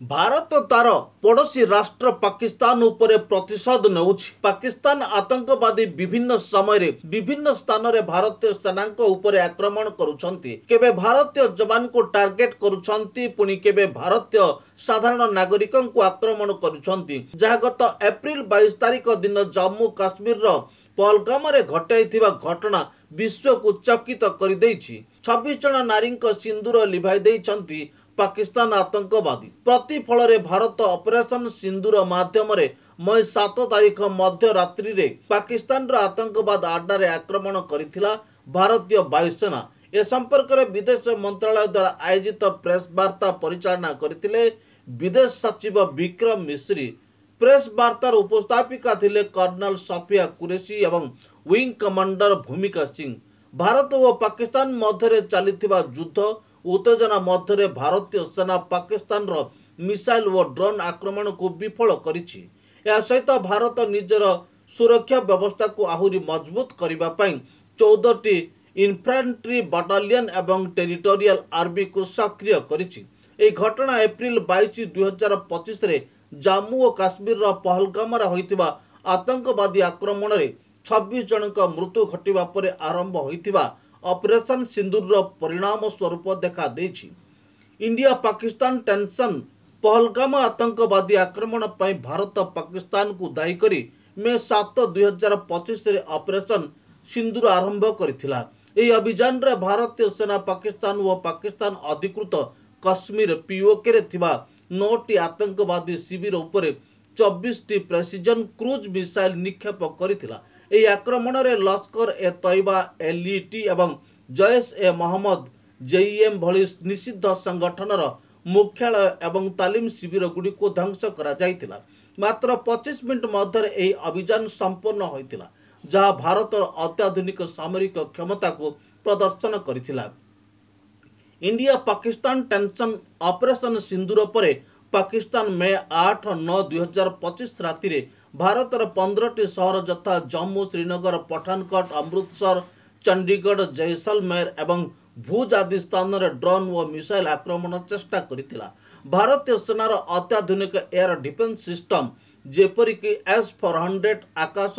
भारत तार पड़ोशी राष्ट्र पाकिस्तान उपरे प्रतिशोध नेउछि। पाकिस्तान आतंकवादी विभिन्न समय रे विभिन्न स्थान रे भारतीय सेना उपरे आक्रमण करुछंती। केबे भारतीय जवान को टार्गेट करुछंती, पुनी केबे भारतीय साधारण नागरिकों को आक्रमण करुछंती। जहा गत एप्रिल 22 तारिख दिन जम्मू काश्मीर रो पहलगाम रे घटाइथिबा घटना विश्व को चकित कर देछि। 26 जन नारी सिंदूर लिभाई देइछंती पाकिस्तान आतंकवादी। प्रतिफल रे भारत ऑपरेशन सिंदूर माध्यम रे मई 7 तारिख मध्य रात्रि रे पाकिस्तान रो आतंकवाद अड्डा रे आक्रमण करिथिला भारतीय वायुसेना। ए संपर्क रे विदेश मंत्रालय द्वारा आयोजित प्रेस वार्ता परिचालना करथिले विदेश सचिव विक्रम मिश्री। प्रेस वार्तार उपस्थापिका थिले कर्नल सफिया कुरेशी एवं विंग कमांडर भूमिका सिंह। भारत और पाकिस्तान मध्य चलिथिबा युद्ध उत्तेजना मध्य भारतीय सेना पाकिस्तान रो मिसाइल और ड्रोन आक्रमण को विफल करिछि। या सहित भारत निजर सुरक्षा व्यवस्था को आहुरी मजबूत करिबा पई 14टी इन्फैंट्री बटालियन एवं टेरिटोरियल आर्मी को सक्रिय करिछि। ए घटना एप्रिल 22 2025 रे जम्मू और काश्मीर रो पहलगाम रे होइतिबा आतंकवादी आक्रमण रे 26 जनक मृत्यु घटिबा परे आरंभ होइतिबा ऑपरेशन सिंदूर परिणाम स्वरूप देखा देछि। इंडिया पाकिस्तान टेंशन पहलगाम आतंकवादी आक्रमण पर भारत पाकिस्तान को दायी करी मे 7 2025 रे ऑपरेशन सिंदूर आरंभ करिथिला। एही अभियान रे भारतीय सेना पाकिस्तान और पाकिस्तान अधिकृत कश्मीर पीओके रे थिबा 9टी आतंकवादी शिविर उपरे 24टी प्रेसिजन क्रूज मिसाइल निक्षेप करिथिला। एही आक्रमण रे लश्कर ए तैयबा एलईटी एवं जैश ए मोहम्मद जेईएम भली निषिद्ध संगठनर मुख्यालय एवं तालीम शिविर गुडी को ध्वंस करा जायतिला। मात्र 25 मिनट मध्य एही अभियान संपूर्ण होइतिला, जहा भारतर अत्याधुनिक सामरिक क्षमता को प्रदर्शन करिथिला। इंडिया पाकिस्तान टेंशन ऑपरेशन सिंदूर परे पाकिस्तान मे 8-9 2025 राति रे भारतर 15टी सहर जथा जम्मू, श्रीनगर, पठानकोट, अमृतसर, चंडीगढ़, जैसलमेर एवं भुज आदि स्थान रे ड्रोन और मिसाइल आक्रमण चेष्टा करिथिला। भारतीय सेनार अत्याधुनिक एयर डिफेंस सिस्टम जेपरिक S-400 आकाश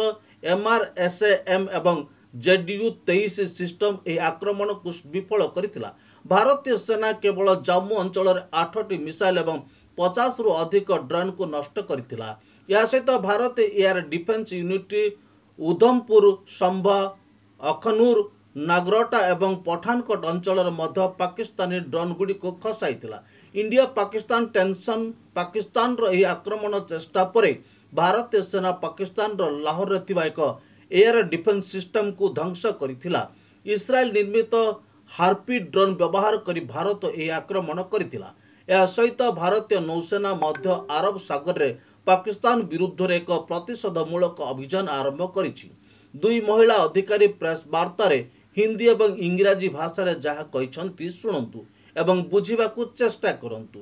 MRSAM एवं ZU-23 सिस्टम ए आक्रमण को विफल करिथिला। भारतीय सेना केवल जम्मू अंचल 8टी मिसाइल एवं 50 रु अधिक ड्रोन को नष्ट करिथिला। या सहित Bharat air defence unit Udhampur, Samba, Akhnoor, Nagrota एवं पठानकोट अंचल मध्य पाकिस्तानी ड्रोन गुडी को खसाइथिला। इंडिया पाकिस्तान टेंशन पाकिस्तान रो एही आक्रमण चेष्टा परे भारतीय सेना पाकिस्तान रो लाहौर रे थिबा एक एयर डिफेंस सिस्टम को ध्वंस करिथिला। इस्राएल निर्मित हार्पी ड्रोन व्यवहार करी भारत एही आक्रमण करिथिला। या सहित भारतीय नौसेना मध्य अरब सागर रे पाकिस्तान विरुद्ध एक प्रतिशोधमूलक अभियान आरंभ करिछि। दुई महिला अधिकारी प्रेस वार्ता रे हिंदी एवं इंग्राजी भाषा रे जहा कहिसंती सुनंतु एवं बुझिबाकू चेष्टा करंतु।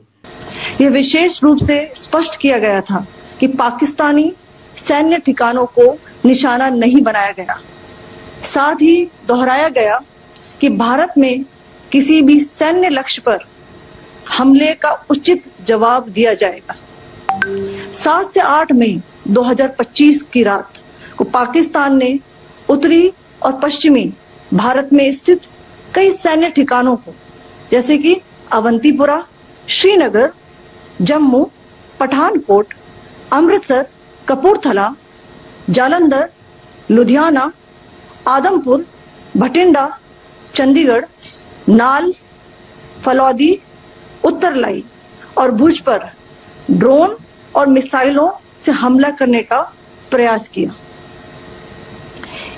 यह विशेष रूप से स्पष्ट किया गया था कि पाकिस्तानी सैन्य ठिकानों को निशाना नहीं बनाया गया। साथ ही दोहराया गया कि भारत में किसी भी सैन्य लक्ष्य पर हमले का उचित जवाब दिया जाएगा। 7 से 8 मई 2025 की रात को पाकिस्तान ने उत्तरी और पश्चिमी भारत में स्थित कई सैन्य ठिकानों को जैसे कि अवंतीपुरा, श्रीनगर, जम्मू, पठानकोट, अमृतसर, कपूरथला, जालंधर, लुधियाना, आदमपुर, भटिंडा, चंडीगढ़, नाल, फलौदी, उत्तरलाई और भुज पर ड्रोन और मिसाइलों से हमला करने का प्रयास किया।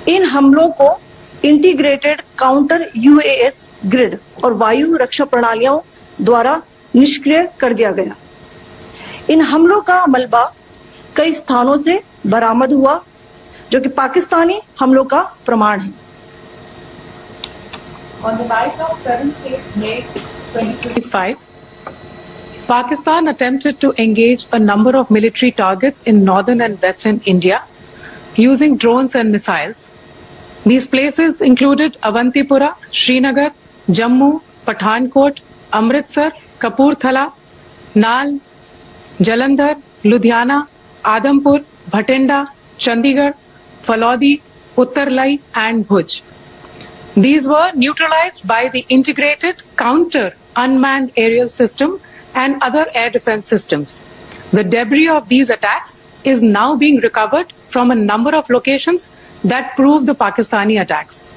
इन हमलों को इंटीग्रेटेड काउंटर UAS ग्रिड और वायु रक्षा प्रणालियों द्वारा निष्क्रिय कर दिया गया। इन हमलों का मलबा कई स्थानों से बरामद हुआ, जो कि पाकिस्तानी हमलों का प्रमाण है। On the night of 7th May 2025, Pakistan attempted to engage a number of military targets in northern and western India using drones and missiles. These places included Avantipura, Srinagar, Jammu, Pathankot, Amritsar, Kapurthala, Nal, Jalandhar, Ludhiana, Adhampur, Bhatinda, Chandigarh, Falodi, Uttarlai and Bhuj. These were neutralized by the integrated counter unmanned aerial system and other air defense systems. The debris of these attacks is now being recovered from a number of locations that prove the Pakistani attacks.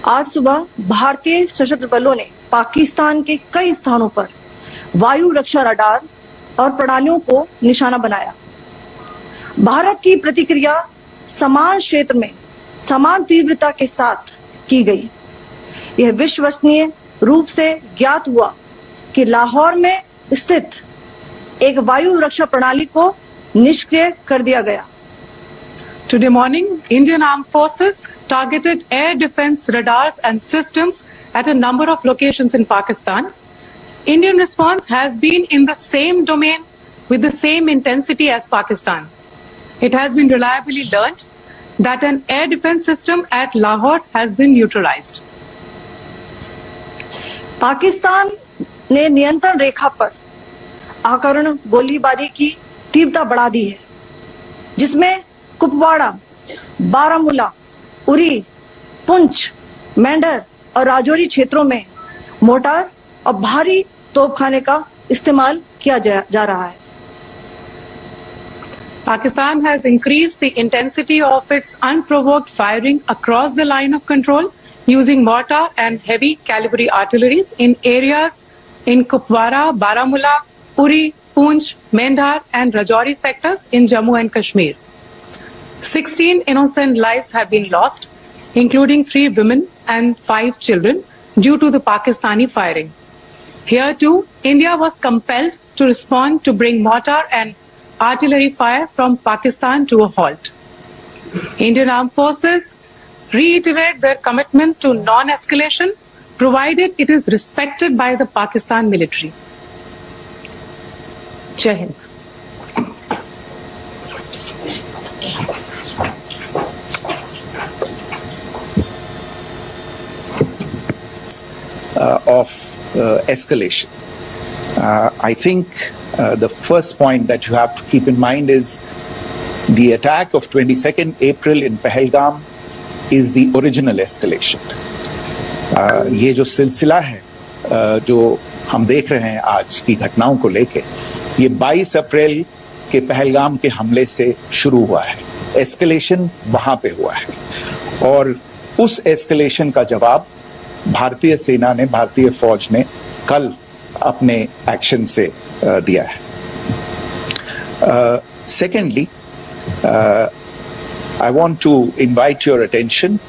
आज सुबह भारतीय सशस्त्र बलों ने पाकिस्तान के कई स्थानों पर वायु रक्षा रडार और प्रणालियों को निशाना बनाया। भारत की प्रतिक्रिया समान क्षेत्र में समान तीव्रता के साथ की गई। यह विश्वसनीय रूप से ज्ञात हुआ कि लाहौर में स्थित एक वायु रक्षा प्रणाली को निष्क्रिय कर दिया गया। Today morning, Indian Armed Forces targeted air defense radars and systems at a number of locations in Pakistan. Indian response has been in the same domain with the same intensity as Pakistan. It has been reliably learnt that an air defense system at Lahore has been neutralized. Pakistan ने नियंत्रण रेखा पर आकरण गोलीबारी की तीव्रता बढ़ा दी है, जिसमें कुपवाड़ा, बारामूला, उरी, पुंछ, मेंढर और राजौरी क्षेत्रों में मोर्टार और भारी तोपखाने का इस्तेमाल किया जा रहा है। Pakistan has increased the intensity of its unprovoked firing across the line of control using mortar and heavy calibre artilleries in areas in Kupwara, Baramulla, Uri, Poonch, Mendhar and Rajouri sectors in Jammu and Kashmir. 16 innocent lives have been lost, including 3 women and 5 children, due to the Pakistani firing. Here too, India was compelled to respond to bring mortar and artillery fire from Pakistan to a halt. Indian Armed Forces reiterate their commitment to non-escalation, provided it is respected by the Pakistan military. Jai Hind. Escalation. I think the first point that you have to keep in mind is the attack of 22nd April in Pahalgam is the original escalation. ये जो सिलसिला है जो हम देख रहे हैं आज की घटनाओं को लेके, ये 22 अप्रैल के पहलगाम के हमले से शुरू हुआ है। एस्केलेशन वहां पे हुआ है और उस एस्केलेशन का जवाब भारतीय सेना ने, भारतीय फौज ने कल अपने एक्शन से दिया है। Secondly, I want to invite your attention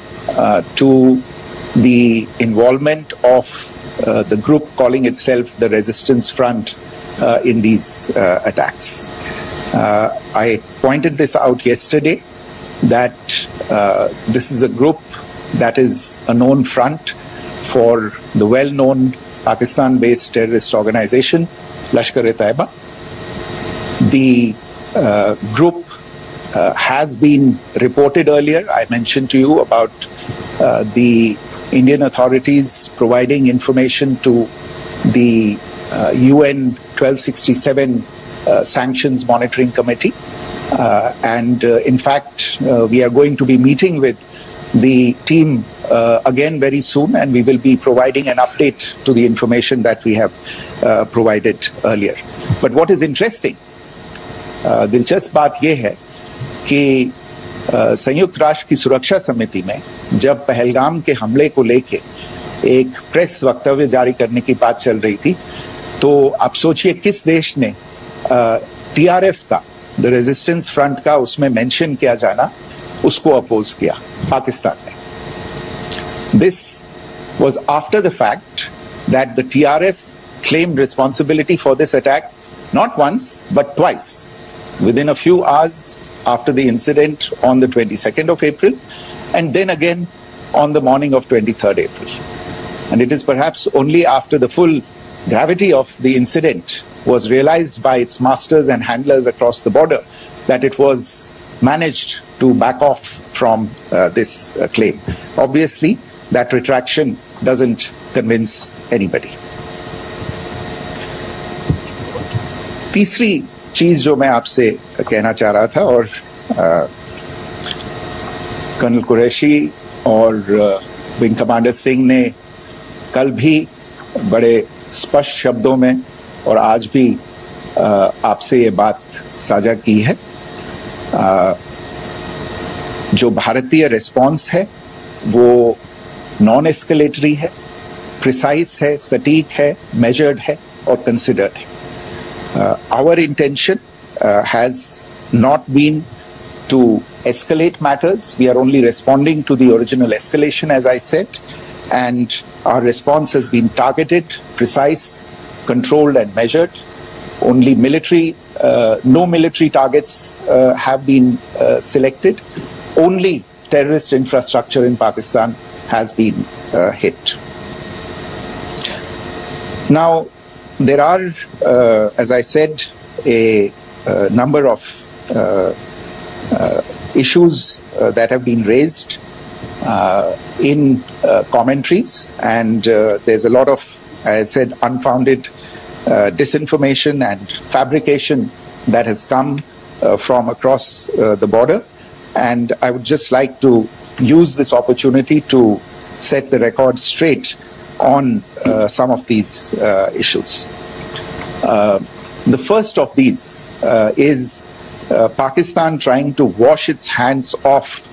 to the involvement of the group calling itself the Resistance Front in these attacks. I pointed this out yesterday that this is a group that is a known front for the well-known Pakistan-based terrorist organization, Lashkar-e-Taiba. The group has been reported earlier. I mentioned to you about the Indian authorities providing information to the UN 1267 Sanctions Monitoring Committee. And in fact, we are going to be meeting with the team again very soon, and we will be providing an update to the information that we have provided earlier. But what is interesting, दिलचस्प बात यह है कि संयुक्त राष्ट्र की सुरक्षा समिति में जब पहलगाम के हमले को लेके एक प्रेस वक्तव्य जारी करने की बात चल रही थी, तो आप सोचिए किस देश ने टीआरएफ का, द रेजिस्टेंस फ्रंट का उसमें मेंशन किया जाना, उसको अपोज किया, पाकिस्तान ने। This was after the fact that the TRF claimed responsibility for this attack not once but twice, within a few hours after the incident on the 22nd of April, and then again on the morning of 23rd April. And it is perhaps only after the full gravity of the incident was realized by its masters and handlers across the border that it was managed to back off from this claim. Obviously, that retraction doesn't convince anybody. तीसरी चीज जो मैं आपसे कहना चाह रहा था, और कर्नल कुरैशी और विंग कमांडर सिंह ने कल भी बड़े स्पष्ट शब्दों में और आज भी आपसे ये बात साझा की है। जो भारतीय रिस्पॉन्स है वो नॉन एस्केलेटरी है, प्रिसाइज है, सटीक है, मेजर्ड है और कंसिडर्ड है। Our intention has not been to escalate matters. We are only responding to the original escalation, as I said, and our response has been targeted, precise, controlled and measured. Only no military targets have been selected. Only terrorist infrastructure in Pakistan has been hit. Now, there are, as I said, a number of issues that have been raised in commentaries, and there's a lot of, as I said, unfounded disinformation and fabrication that has come from across the border. And I would just like to use this opportunity to set the record straight on some of these issues. The first of these is Pakistan trying to wash its hands off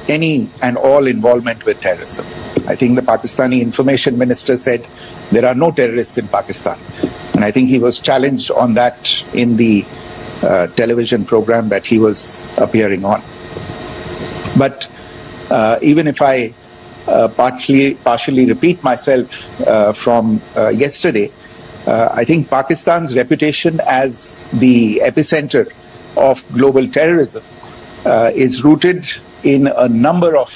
any and all involvement with terrorism. I think the Pakistani information minister said there are no terrorists in Pakistan. And I think he was challenged on that in the television program that he was appearing on. But even if I partially repeat myself from yesterday, I think Pakistan's reputation as the epicenter of global terrorism is rooted in a number of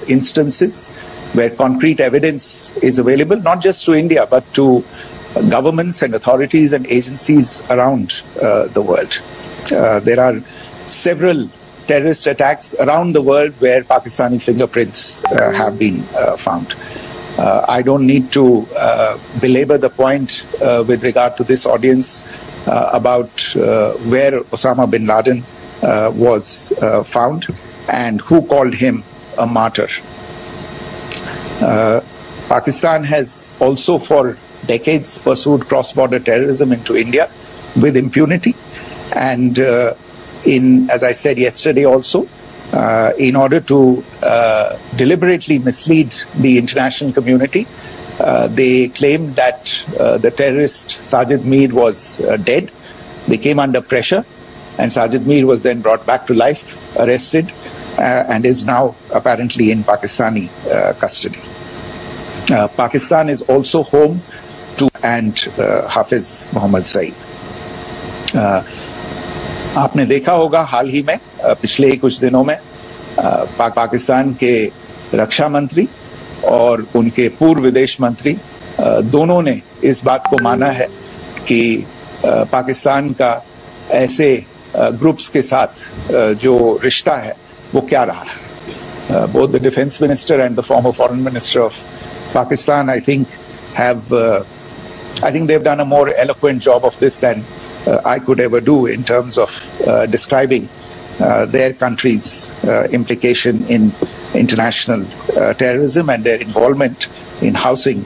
instances where concrete evidence is available, not just to India, but to governments and authorities and agencies around the world. There are several terrorist attacks around the world where Pakistani fingerprints have been found. I don't need to belabor the point with regard to this audience about where Osama bin Laden was found and who called him a martyr. Pakistan has also for decades pursued cross-border terrorism into India with impunity, and as I said yesterday also, in order to deliberately mislead the international community, they claimed that the terrorist Sajid Mir was dead. They came under pressure, and Sajid Mir was then brought back to life, arrested, and is now apparently in Pakistani custody. Pakistan is also home to Hafiz Mohammad Saeed. आपने देखा होगा हाल ही में पिछले कुछ दिनों में पाकिस्तान के रक्षा मंत्री और उनके पूर्व विदेश मंत्री दोनों ने इस बात को माना है कि पाकिस्तान का ऐसे ग्रुप्स के साथ जो रिश्ता है वो क्या रहा है. Both the defense minister and the former foreign minister of Pakistan, I think they've done a more eloquent job of this than I could ever do in terms of describing their country's implication in international terrorism and their involvement in housing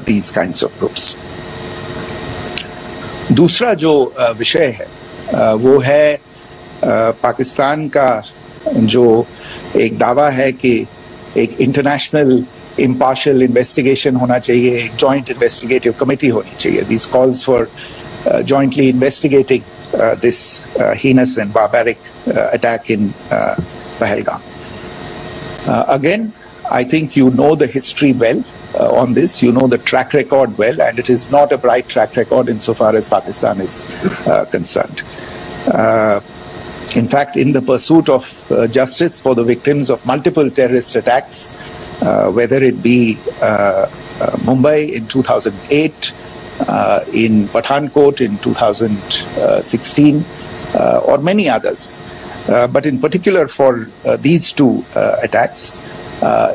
these kinds of groups. दूसरा जो विषय है वो है पाकिस्तान का जो एक दावा है कि एक इंटरनेशनल impartial investigation होना चाहिए, एक joint investigative committee होनी चाहिए. These calls for jointly investigating this heinous and barbaric attack in Pahalgam. Again, I think you know the history well on this. You know the track record well, and it is not a bright track record insofar as Pakistan is concerned. In fact, in the pursuit of justice for the victims of multiple terrorist attacks, whether it be Mumbai in 2008, in Pathankot in 2016, or many others. But in particular for these two attacks,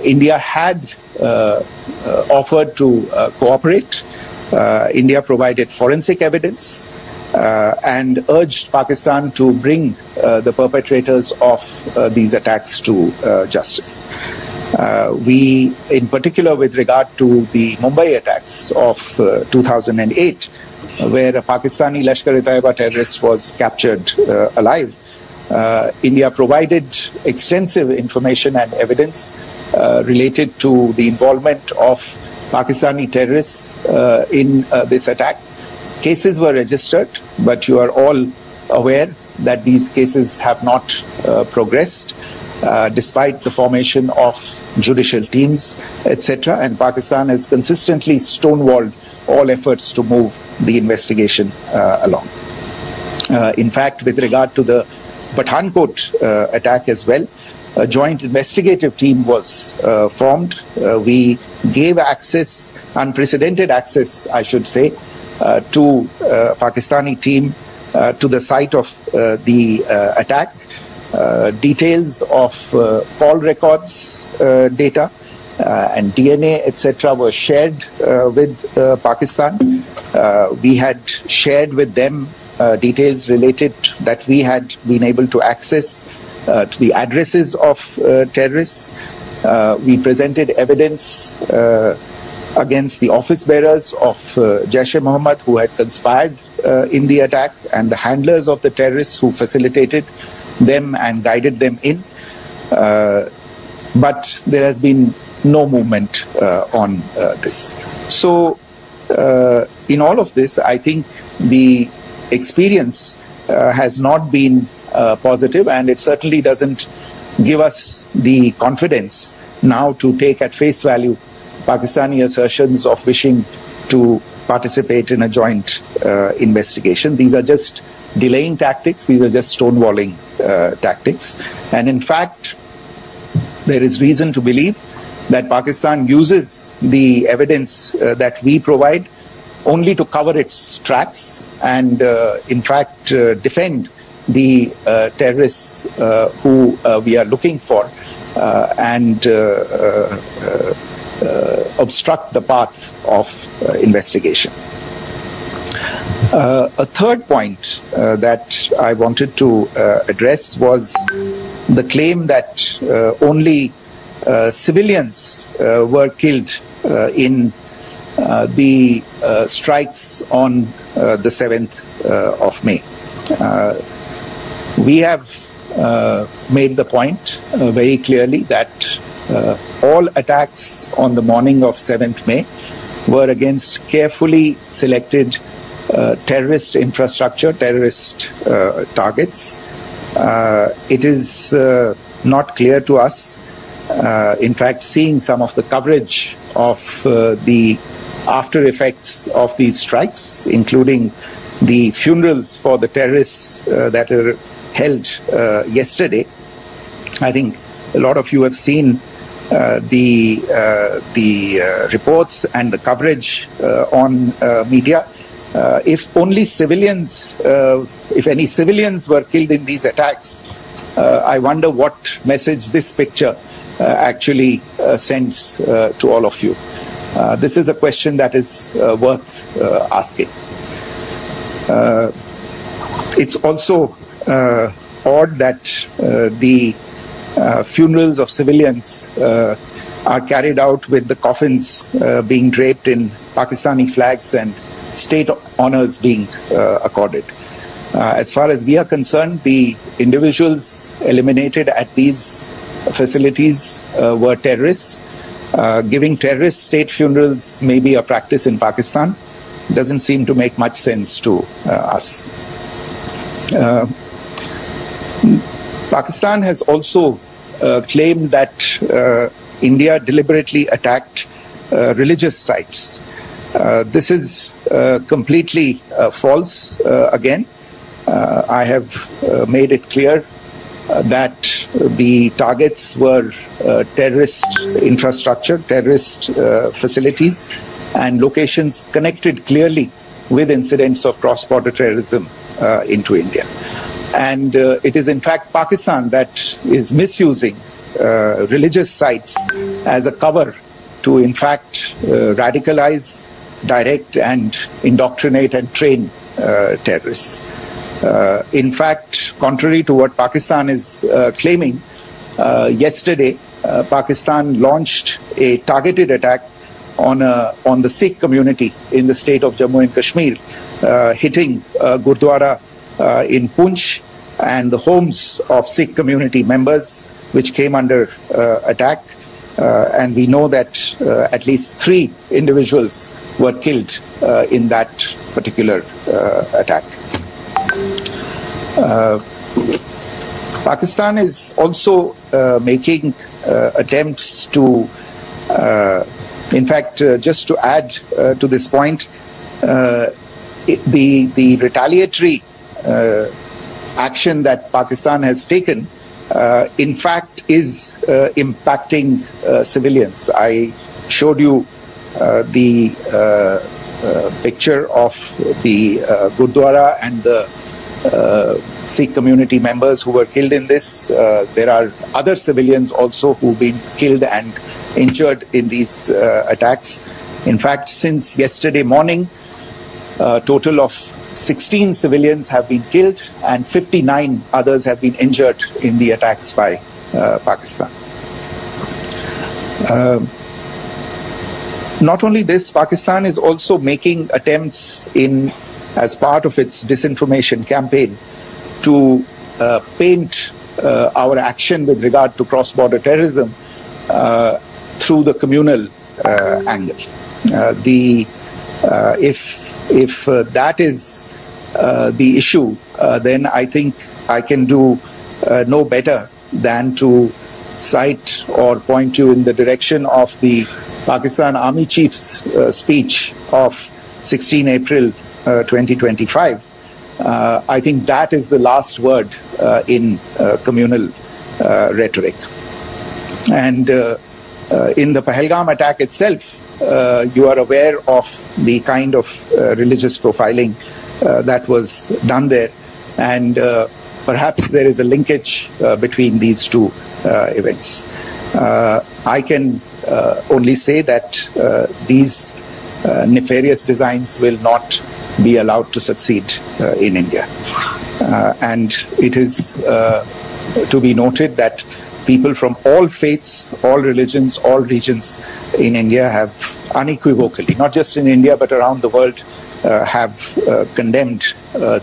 India had offered to cooperate India provided forensic evidence and urged Pakistan to bring the perpetrators of these attacks to justice. We, in particular, with regard to the Mumbai attacks of 2008, where a Pakistani Lashkar-e-Taiba terrorist was captured alive, India provided extensive information and evidence related to the involvement of Pakistani terrorists in this attack. Cases were registered, but you are all aware that these cases have not progressed, despite the formation of judicial teams, etc. And Pakistan has consistently stonewalled all efforts to move the investigation along. In fact, with regard to the Pathankot attack as well, a joint investigative team was formed. We gave access, unprecedented access, I should say, to Pakistani team to the site of the attack. Details of call records data and DNA, etc. were shared with Pakistan. We had shared with them details related that we had been able to access to the addresses of terrorists. We presented evidence against the office bearers of Jaish-e-Mohammed who had conspired in the attack, and the handlers of the terrorists who facilitated them and guided them in. But there has been no movement on this. So in all of this, I think the experience has not been positive, and it certainly doesn't give us the confidence now to take at face value Pakistani assertions of wishing to participate in a joint investigation. These are just delaying tactics. These are just stonewalling tactics. And in fact, there is reason to believe that Pakistan uses the evidence that we provide only to cover its tracks and, in fact, defend the terrorists who we are looking for and obstruct the path of investigation. A third point that I wanted to address was the claim that only civilians were killed in the strikes on the 7th of May. We have made the point very clearly that all attacks on the morning of 7th May were against carefully selected terrorist infrastructure, terrorist targets. It is not clear to us. In fact, seeing some of the coverage of the after effects of these strikes, including the funerals for the terrorists that are held yesterday, I think a lot of you have seen the reports and the coverage on media. If only civilians, if any civilians were killed in these attacks, I wonder what message this picture actually sends to all of you. This is a question that is worth asking. It's also odd that the funerals of civilians are carried out with the coffins being draped in Pakistani flags and state honors being accorded. As far as we are concerned, the individuals eliminated at these facilities were terrorists. Giving terrorist state funerals may be a practice in Pakistan. Doesn't seem to make much sense to us. Pakistan has also claimed that India deliberately attacked religious sites. This is completely false again. I have made it clear that the targets were terrorist infrastructure, terrorist facilities, and locations connected clearly with incidents of cross-border terrorism into India. And it is in fact Pakistan that is misusing religious sites as a cover to in fact radicalize direct and indoctrinate and train terrorists. In fact, contrary to what Pakistan is claiming, yesterday Pakistan launched a targeted attack on the Sikh community in the state of Jammu and Kashmir, hitting Gurdwara in Poonch and the homes of Sikh community members, which came under attack. And we know that at least 3 individuals were killed in that particular attack. Pakistan is also making attempts to, in fact, just to add to this point, the retaliatory action that Pakistan has taken, in fact, is impacting civilians. I showed you the picture of the Gurdwara and the Sikh community members who were killed in this. There are other civilians also who've been killed and injured in these attacks. In fact, since yesterday morning, a total of 16 civilians have been killed and 59 others have been injured in the attacks by Pakistan. Not only this, Pakistan is also making attempts as part of its disinformation campaign to paint our action with regard to cross-border terrorism through the communal angle. If that is the issue, then I think I can do no better than to cite or point you in the direction of the Pakistan Army Chief's speech of 16 April 2025. I think that is the last word in communal rhetoric. And in the Pahalgam attack itself, you are aware of the kind of religious profiling that was done there, and perhaps there is a linkage between these two events. I can only say that these nefarious designs will not be allowed to succeed in India. And it is to be noted that people from all faiths, all religions, all regions in India have unequivocally, not just in India but around the world, have condemned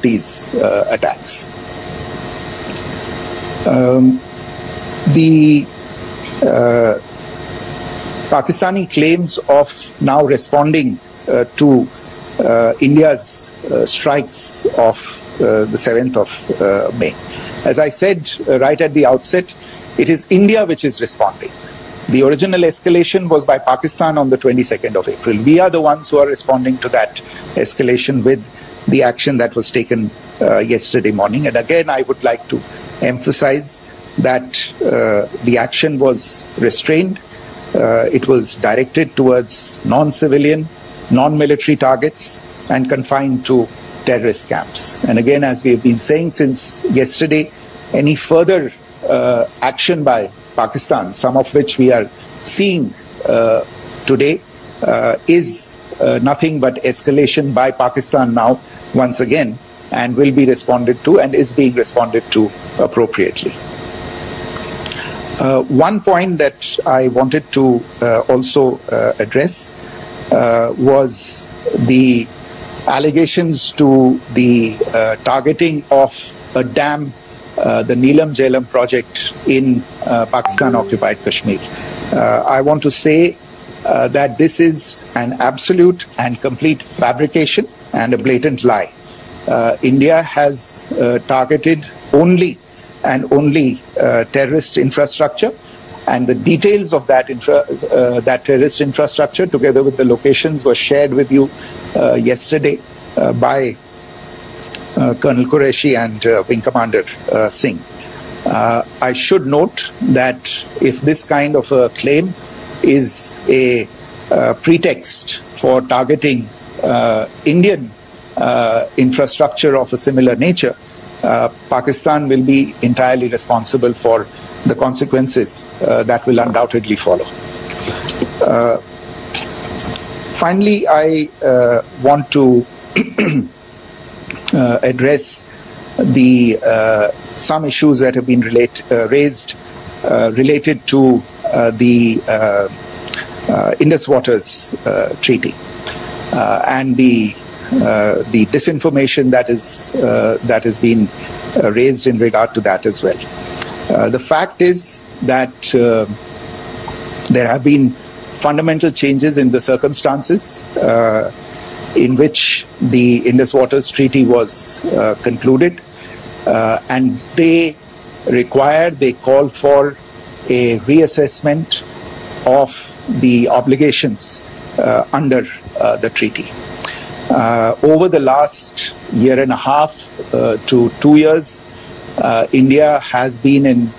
these attacks. The Pakistani claims of now responding to India's strikes of the 7th of May. As I said right at the outset, it is India which is responding. The original escalation was by Pakistan on the 22nd of April. We are the ones who are responding to that escalation with the action that was taken yesterday morning. And again, I would like to emphasize that the action was restrained. It was directed towards non-civilian, non-military targets and confined to terrorist camps. And again, as we have been saying since yesterday, any further action by Pakistan, some of which we are seeing today, is nothing but escalation by Pakistan now, once again, and will be responded to and is being responded to appropriately. One point that I wanted to also address was the allegations to the targeting of a dam, the Neelam Jhelum project in Pakistan-occupied Kashmir. I want to say that this is an absolute and complete fabrication and a blatant lie. India has targeted only and only terrorist infrastructure, and the details of that terrorist infrastructure, together with the locations, were shared with you yesterday by Colonel Qureshi and Wing Commander Singh. I should note that if this kind of a claim is a pretext for targeting Indian infrastructure of a similar nature, Pakistan will be entirely responsible for the consequences that will undoubtedly follow. Finally, I want to address some issues that have been raised related to the Indus Waters Treaty and the disinformation that has been raised in regard to that as well. The fact is that there have been fundamental changes in the circumstances in which the Indus Waters Treaty was concluded, and they call for a reassessment of the obligations under the treaty. Over the last year and a half to 2 years, India has been in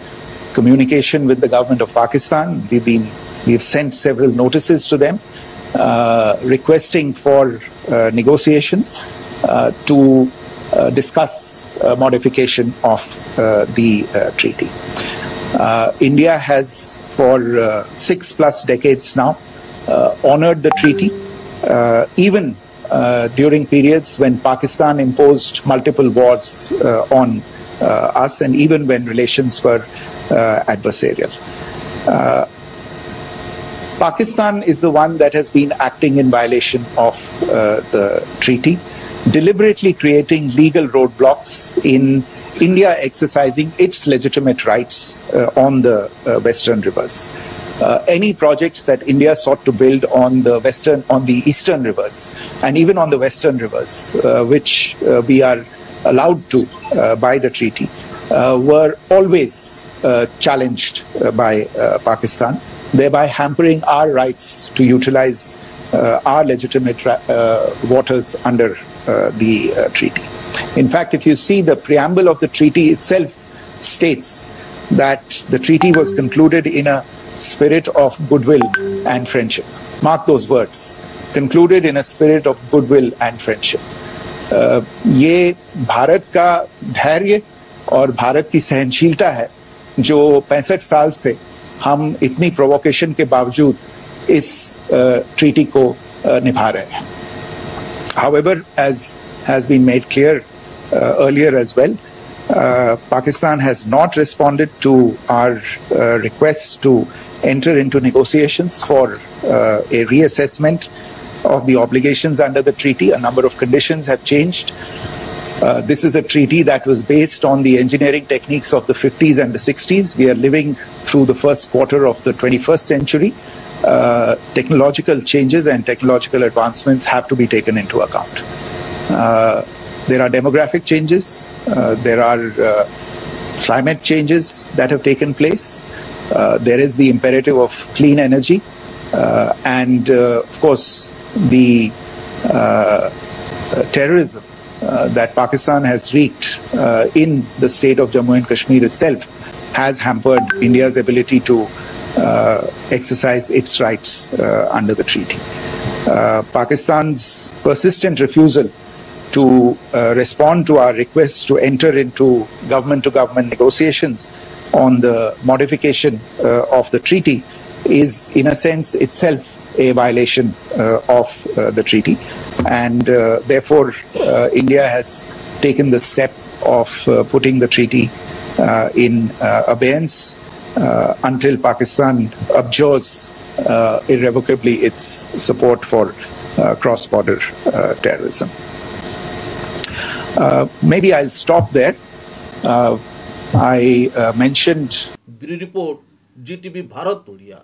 communication with the government of Pakistan. We've sent several notices to them requesting for negotiations to discuss modification of the treaty. India has for 6+ decades now honored the treaty, even during periods when Pakistan imposed multiple wars on us, and even when relations were adversarial. Pakistan is the one that has been acting in violation of the treaty, deliberately creating legal roadblocks in India exercising its legitimate rights on the western rivers. Any projects that India sought to build on the eastern rivers and even on the western rivers, which we are allowed to by the treaty, were always challenged by Pakistan, thereby hampering our rights to utilize our legitimate waters under the treaty. In fact, if you see, the preamble of the treaty itself states that the treaty was concluded in a spirit of goodwill and friendship. Mark those words, concluded in a spirit of goodwill and friendship. ये भारत का धैर्य और भारत की सहनशीलता है जो 65 साल से हम इतनी प्रोवोकेशन के बावजूद इस ट्रीटी को निभा रहे हैं. However, as has been made clear earlier as well, Pakistan has not responded to our requests to enter into negotiations for a reassessment of the obligations under the treaty. A number of conditions have changed. This is a treaty that was based on the engineering techniques of the 50s and the 60s. We are living through the first quarter of the 21st century. Technological changes and technological advancements have to be taken into account. There are demographic changes. There are climate changes that have taken place. There is the imperative of clean energy. And of course, the terrorism that Pakistan has wreaked in the state of Jammu and Kashmir itself has hampered India's ability to exercise its rights under the treaty. Pakistan's persistent refusal to respond to our requests to enter into government-to-government negotiations on the modification of the treaty is, in a sense, itself a violation of the treaty, and therefore India has taken the step of putting the treaty in abeyance until Pakistan abjures irrevocably its support for cross-border terrorism. Maybe I'll stop there. I mentioned. Report GTV Bharat Odia.